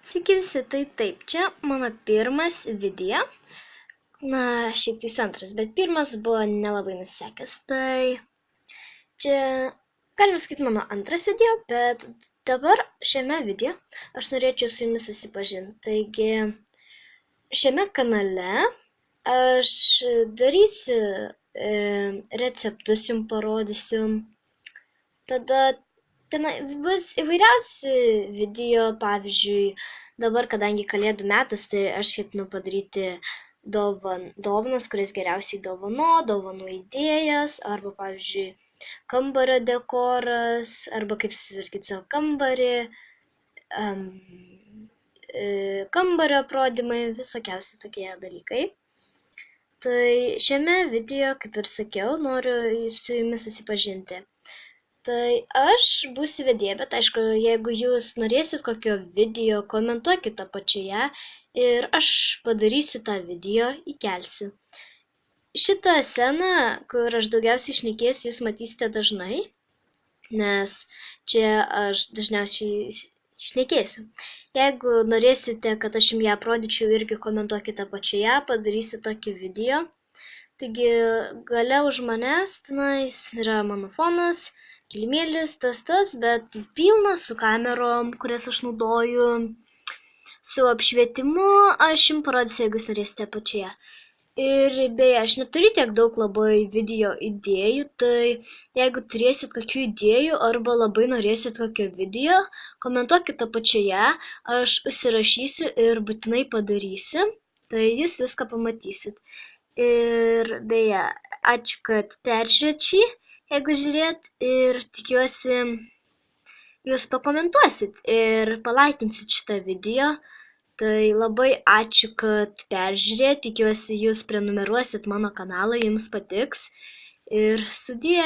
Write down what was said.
Sveiki visi, tai taip, čia mano pirmas video, šiaip tai antras, bet pirmas buvo nelabai nusekęs, tai čia galima sakyti mano antras video, bet dabar šiame video aš norėčiau su jumis susipažinti. Taigi šiame kanale aš darysiu receptus, jums parodysiu, tada ten bus įvairiausi video, pavyzdžiui, dabar, kadangi kalėdų metas, tai aš ketinu padaryti dovanas, kurias geriausiai dovanų idėjas, arba, pavyzdžiui, kambario dekoras, arba kaip susitvarkyti savo kambarį, kambario aprodymai, visokiausi tokie dalykai. Tai šiame video, kaip ir sakiau, noriu su jumis susipažinti. Tai aš būsiu vedėja, bet aišku, jeigu jūs norėsit kokio video, komentuokite apačioje ir aš padarysiu tą video, įkelsiu. Šitą sceną, kur aš daugiausiai šnekėsiu, jūs matysite dažnai, nes čia aš dažniausiai šnekėsiu. Jeigu norėsite, kad aš jums ją aprodyčiau, irgi komentuokite apačioje, padarysiu tokį video. Taigi, gale už manęs tenais yra mano fonas, kilimėlis, tas, bet pilnas su kamerom, kurias aš naudoju, su apšvietimu, aš jums parodysiu, jeigu jūs norėsite apačioje. Ir beje, aš neturiu tiek daug labai video idėjų, tai jeigu turėsit kokių idėjų arba labai norėsit kokio video, komentuokite apačioje, aš užsirašysiu ir būtinai padarysiu, tai jūs viską pamatysit. Ir beje, ačiū, kad peržiūrėt šį, jeigu žiūrėt, ir tikiuosi jūs pakomentuosit ir palaikinsit šitą video. Tai labai ačiū, kad peržiūrėt, tikiuosi jūs prenumeruosit mano kanalą, jums patiks ir sudie.